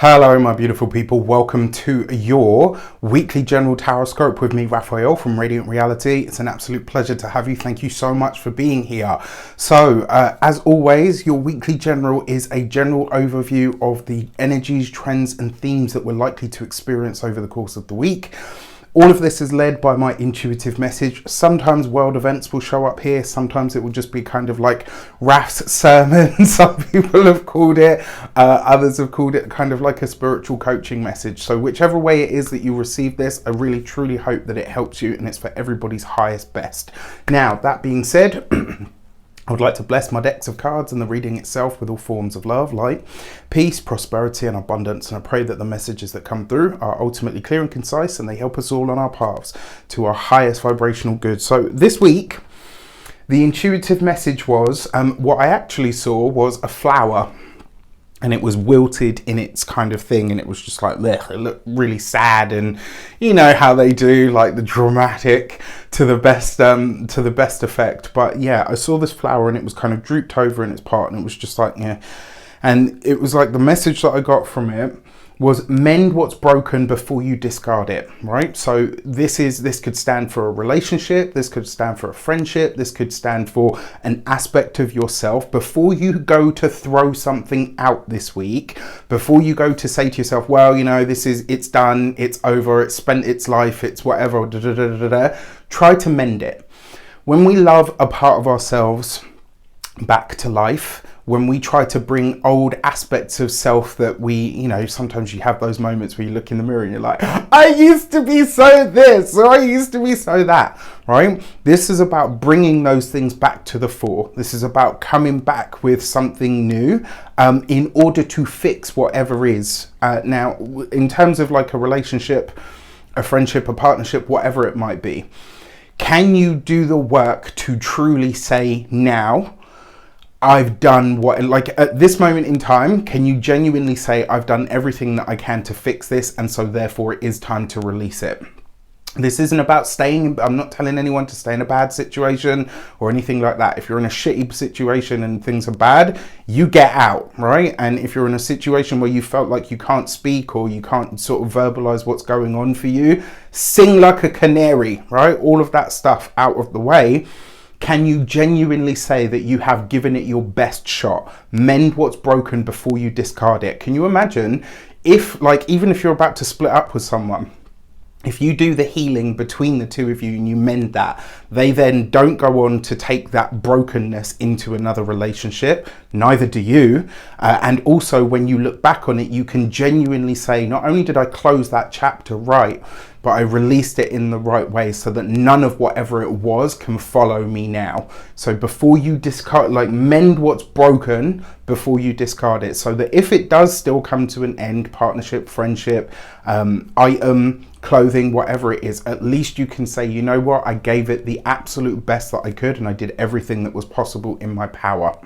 Hello my beautiful people, welcome to your weekly general tarot with me, Raphael from Radiant Reality. It's an absolute pleasure to have you. Thank you so much for being here. So as always, your weekly general is a general overview of the energies, trends and themes that we're likely to experience over the course of the week. All of this is led by my intuitive message. Sometimes world events will show up here. Sometimes it will just be kind of like Raf's sermon. Some people have called it. Others have called it kind of like a spiritual coaching message. So whichever way it is that you receive this, I really truly hope that it helps you and it's for everybody's highest best. Now, that being said, I would like to bless my decks of cards and the reading itself with all forms of love, light, peace, prosperity and abundance. And I pray that the messages that come through are ultimately clear and concise and they help us all on our paths to our highest vibrational good. So this week, the intuitive message was, what I actually saw was a flower. And it was wilted in its kind of thing, and it was just like, blech, it looked really sad, and you know how they do, like the dramatic to the best effect. But yeah, I saw this flower, and it was kind of drooped over in its part, and it was just like, yeah. And it was like the message that I got from it was mend what's broken before you discard it, right? So this could stand for a relationship, this could stand for a friendship, this could stand for an aspect of yourself. Before you go to throw something out this week, before you go to say to yourself, well, you know, it's done, it's over, it's spent its life, it's whatever, try to mend it. When we love a part of ourselves back to life, when we try to bring old aspects of self that we, you know, sometimes you have those moments where you look in the mirror and you're like, I used to be so this, or I used to be so that, right? This is about bringing those things back to the fore. This is about coming back with something new in order to fix whatever is. Now, in terms of like a relationship, a friendship, a partnership, whatever it might be, can you do the work to truly say now, I've done what, like at this moment in time, can you genuinely say I've done everything that I can to fix this and so therefore it is time to release it? This isn't about staying, I'm not telling anyone to stay in a bad situation or anything like that. If you're in a shitty situation and things are bad, you get out, right? And if you're in a situation where you felt like you can't speak or you can't sort of verbalize what's going on for you, sing like a canary, right? All of that stuff out of the way. Can you genuinely say that you have given it your best shot? Mend what's broken before you discard it. Can you imagine if, like, even if you're about to split up with someone, if you do the healing between the two of you and you mend that, they then don't go on to take that brokenness into another relationship, neither do you. And also when you look back on it, you can genuinely say, not only did I close that chapter right, but I released it in the right way so that none of whatever it was can follow me now. So before you discard, like mend what's broken before you discard it, so that if it does still come to an end, partnership, friendship, item, clothing, whatever it is, at least you can say, you know what, I gave it the absolute best that I could and I did everything that was possible in my power.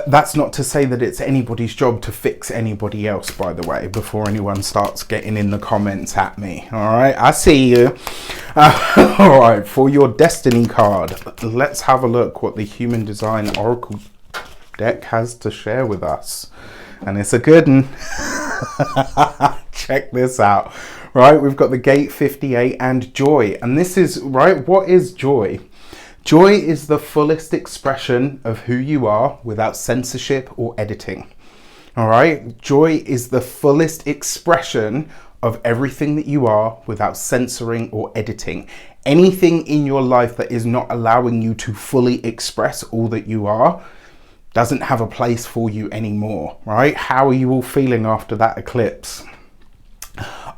That's not to say that it's anybody's job to fix anybody else, by the way, before anyone starts getting in the comments at me. All right, I see you. All right, for your destiny card, let's have a look what the Human Design Oracle deck has to share with us. And it's a good one. Check this out. Right, we've got the Gate 58 and Joy. And this is, right, what is joy? Joy is the fullest expression of who you are without censorship or editing. All right, joy is the fullest expression of everything that you are without censoring or editing. Anything in your life that is not allowing you to fully express all that you are doesn't have a place for you anymore, right? How are you all feeling after that eclipse?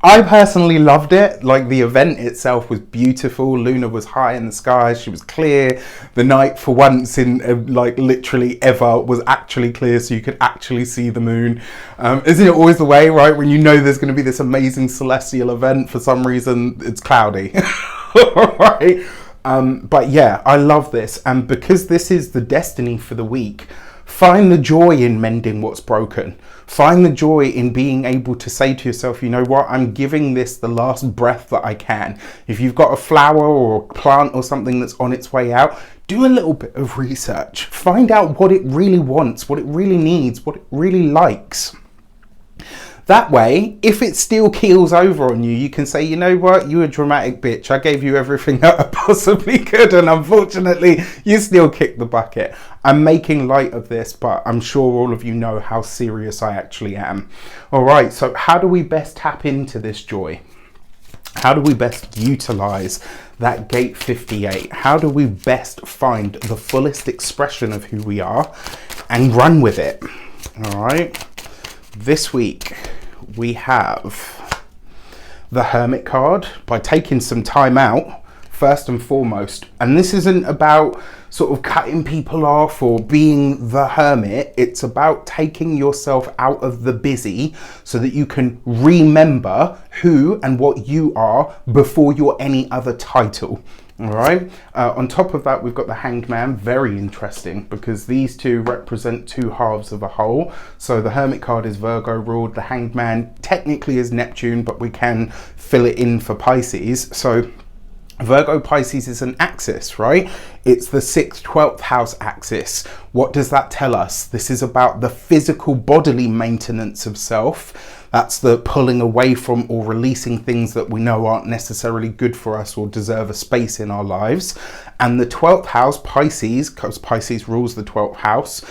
I personally loved it. Like, the event itself was beautiful. Luna was high in the sky. She was clear. The night, for once in like literally ever, was actually clear, so you could actually see the moon. Isn't it always the way, right? When you know there's going to be this amazing celestial event, for some reason it's cloudy. Right? But yeah, I love this. And because this is the destiny for the week, find the joy in mending what's broken. Find the joy in being able to say to yourself, you know what, I'm giving this the last breath that I can. If you've got a flower or a plant or something that's on its way out, do a little bit of research. Find out what it really wants, what it really needs, what it really likes. That way, if it still keels over on you, you can say, you know what, you a dramatic bitch. I gave you everything that I possibly could, and unfortunately, you still kicked the bucket. I'm making light of this, but I'm sure all of you know how serious I actually am. All right, so how do we best tap into this joy? How do we best utilize that gate 58? How do we best find the fullest expression of who we are and run with it? All right, this week we have the Hermit card. By taking some time out, first and foremost, and this isn't about sort of cutting people off or being the hermit, it's about taking yourself out of the busy so that you can remember who and what you are before you're any other title. All right, on top of that, we've got the Hanged Man. Very interesting, because these two represent two halves of a whole. So the Hermit card is Virgo ruled, the Hanged Man technically is Neptune, but we can fill it in for Pisces. So Virgo Pisces is an axis, right? It's the 6th, 12th house axis. What does that tell us? This is about the physical bodily maintenance of self. That's the pulling away from or releasing things that we know aren't necessarily good for us or deserve a space in our lives. And the 12th house, Pisces, because Pisces rules the 12th house,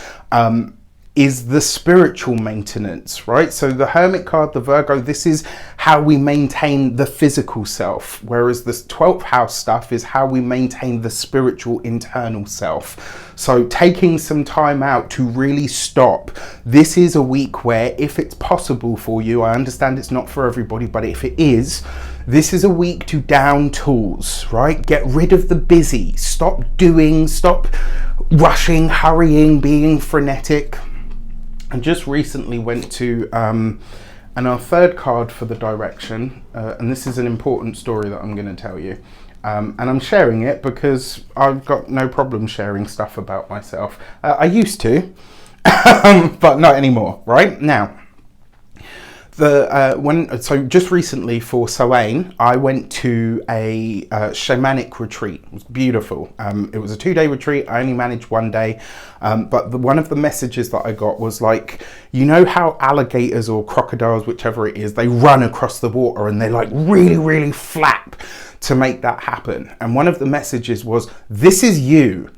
is the spiritual maintenance, right? So the Hermit card, the Virgo, this is how we maintain the physical self, whereas the 12th house stuff is how we maintain the spiritual internal self. So taking some time out to really stop. This is a week where, if it's possible for you, I understand it's not for everybody, but if it is, this is a week to down tools, right? Get rid of the busy. Stop doing, stop rushing, hurrying, being frenetic. I just recently went to, and our third card for the direction, and this is an important story that I'm going to tell you. And I'm sharing it because I've got no problem sharing stuff about myself. I used to, but not anymore, right? Now, so just recently for Samhain, I went to a shamanic retreat. It was beautiful. It was a 2-day retreat. I only managed 1 day, but one of the messages that I got was like, you know how alligators or crocodiles, whichever it is, they run across the water and they like really, really flap to make that happen. And one of the messages was, this is you.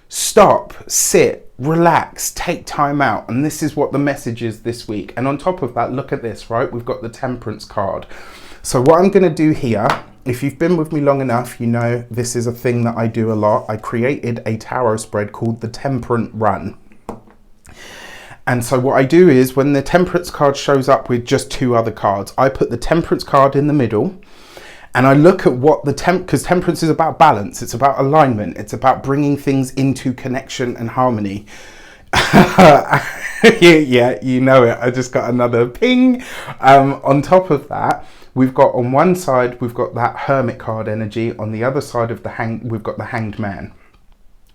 Stop, sit, relax, take time out. And this is what the message is this week. And on top of that, look at this, right? We've got the Temperance card. So what I'm going to do here, if you've been with me long enough, you know this is a thing that I do a lot. I created a tarot spread called the Temperance Run. And so what I do is, when the Temperance card shows up with just 2 other cards, I put the Temperance card in the middle. And I look at what because temperance is about balance, it's about alignment, it's about bringing things into connection and harmony. Yeah, you know it. I just got another ping. On top of that, we've got on one side, we've got that Hermit card energy. On the other side of we've got the Hanged Man.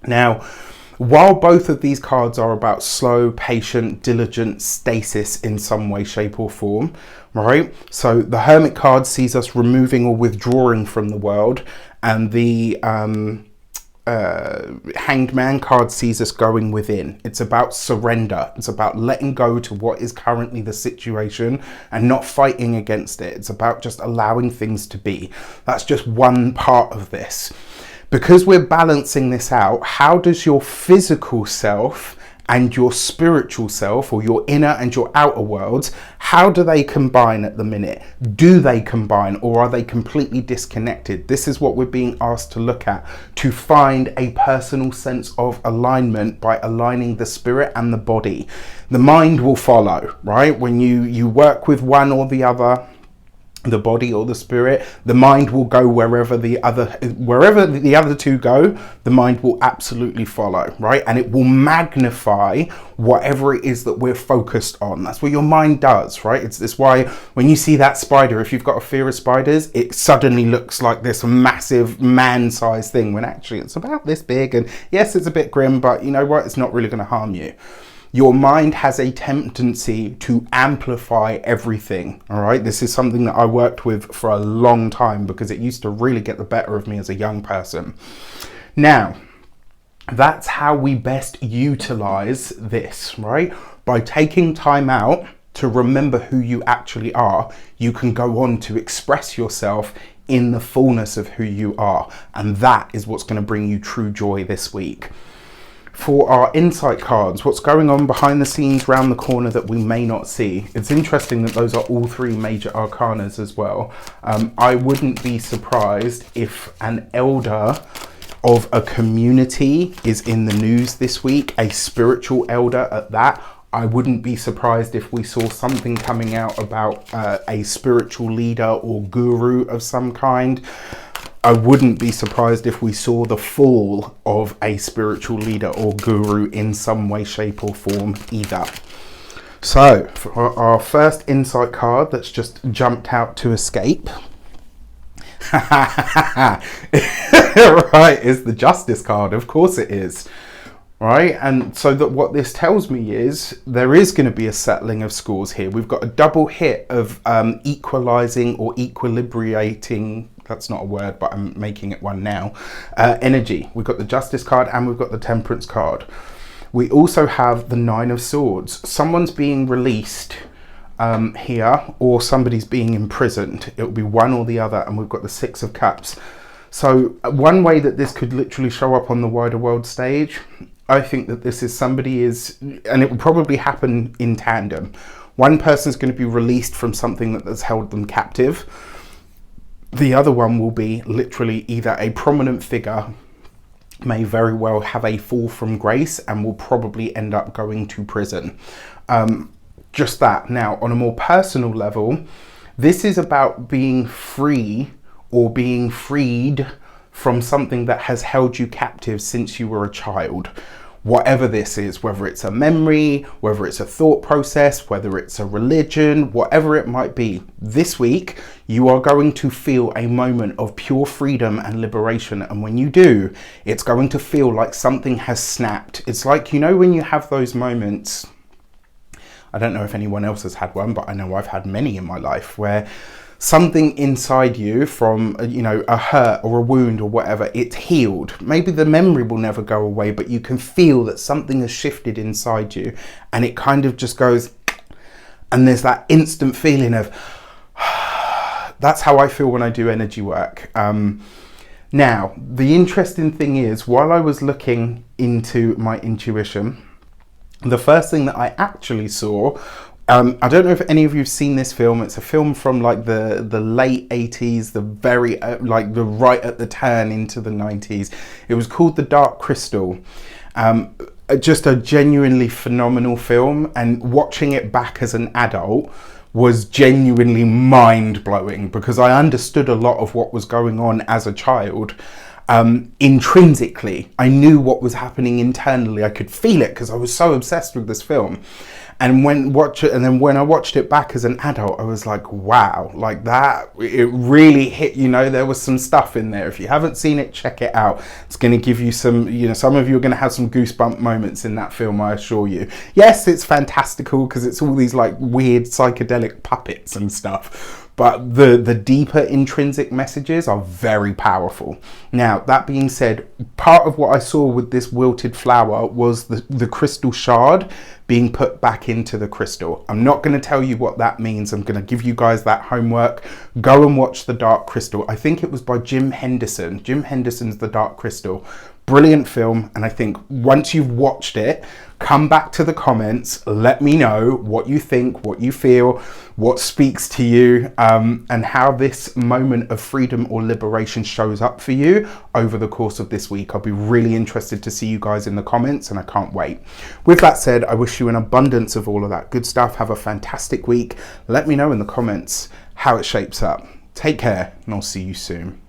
Now, while both of these cards are about slow, patient, diligent stasis in some way, shape or form, right? So the Hermit card sees us removing or withdrawing from the world, and the Hanged Man card sees us going within. It's about surrender. It's about letting go to what is currently the situation and not fighting against it. It's about just allowing things to be. That's just one part of this. Because we're balancing this out, how does your physical self and your spiritual self, or your inner and your outer worlds, how do they combine at the minute? Do they combine, or are they completely disconnected? This is what we're being asked to look at, to find a personal sense of alignment by aligning the spirit and the body. The mind will follow, right? When you work with one or the other, the body or the spirit, the mind will go wherever the other two go. The mind will absolutely follow, right? And it will magnify whatever it is that we're focused on. That's what your mind does, right? It's this why when you see that spider, if you've got a fear of spiders, it suddenly looks like this massive man-sized thing, when actually it's about this big. And yes, it's a bit grim, but you know what? It's not really going to harm you. Your mind has a tendency to amplify everything, all right? This is something that I worked with for a long time because it used to really get the better of me as a young person. Now, that's how we best utilize this, right? By taking time out to remember who you actually are, you can go on to express yourself in the fullness of who you are. And that is what's going to bring you true joy this week. For our insight cards, what's going on behind the scenes round the corner that we may not see. It's interesting that those are all three major arcanas as well. I wouldn't be surprised if an elder of a community is in the news this week, a spiritual elder at that. I wouldn't be surprised if we saw something coming out about a spiritual leader or guru of some kind. I wouldn't be surprised if we saw the fall of a spiritual leader or guru in some way, shape or form either. So for our first insight card that's just jumped out to escape, right, is the Justice card. Of course it is. Right, and so that what this tells me is there is going to be a settling of scores here. We've got a double hit of equalizing or equilibrating, that's not a word, but I'm making it one now, energy. We've got the Justice card and we've got the Temperance card. We also have the Nine of Swords. Someone's being released here, or somebody's being imprisoned. It will be one or the other, and we've got the Six of Cups. So one way that this could literally show up on the wider world stage, I think that this is somebody is, and it will probably happen in tandem. One person's going to be released from something that has held them captive. The other one will be literally either a prominent figure may very well have a fall from grace and will probably end up going to prison. Just that. Now, on a more personal level, this is about being free or being freed from something that has held you captive since you were a child. Whatever this is, whether it's a memory, whether it's a thought process, whether it's a religion, whatever it might be, this week you are going to feel a moment of pure freedom and liberation. And when you do, it's going to feel like something has snapped. It's like, you know, when you have those moments, I don't know if anyone else has had one, but I know I've had many in my life, where something inside you from, you know, a hurt or a wound or whatever, it's healed. Maybe the memory will never go away, but you can feel that something has shifted inside you, and it kind of just goes, and there's that instant feeling of, that's how I feel when I do energy work. Now, the interesting thing is, while I was looking into my intuition, the first thing that I actually saw, I don't know if any of you have seen this film. It's a film from like the late 80s, the very like the right at the turn into the 90s. It was called The Dark Crystal. Just a genuinely phenomenal film, and watching it back as an adult was genuinely mind-blowing, because I understood a lot of what was going on as a child. Intrinsically, I knew what was happening internally. I could feel it because I was so obsessed with this film. And when I watched it back as an adult, I was like, wow, like that, it really hit, you know, there was some stuff in there. If you haven't seen it, check it out. It's going to give you some, you know, some of you are going to have some goosebump moments in that film, I assure you. Yes, it's fantastical because it's all these like weird psychedelic puppets and stuff. But the deeper intrinsic messages are very powerful. Now, that being said, part of what I saw with this wilted flower was the crystal shard being put back into the crystal. I'm not going to tell you what that means. I'm going to give you guys that homework. Go and watch The Dark Crystal. I think it was by Jim Henderson. Jim Henderson's The Dark Crystal. Brilliant film. And I think once you've watched it, come back to the comments, let me know what you think, what you feel, what speaks to you, and how this moment of freedom or liberation shows up for you over the course of this week. I'll be really interested to see you guys in the comments, and I can't wait. With that said, I wish you an abundance of all of that good stuff. Have a fantastic week. Let me know in the comments how it shapes up. Take care, and I'll see you soon.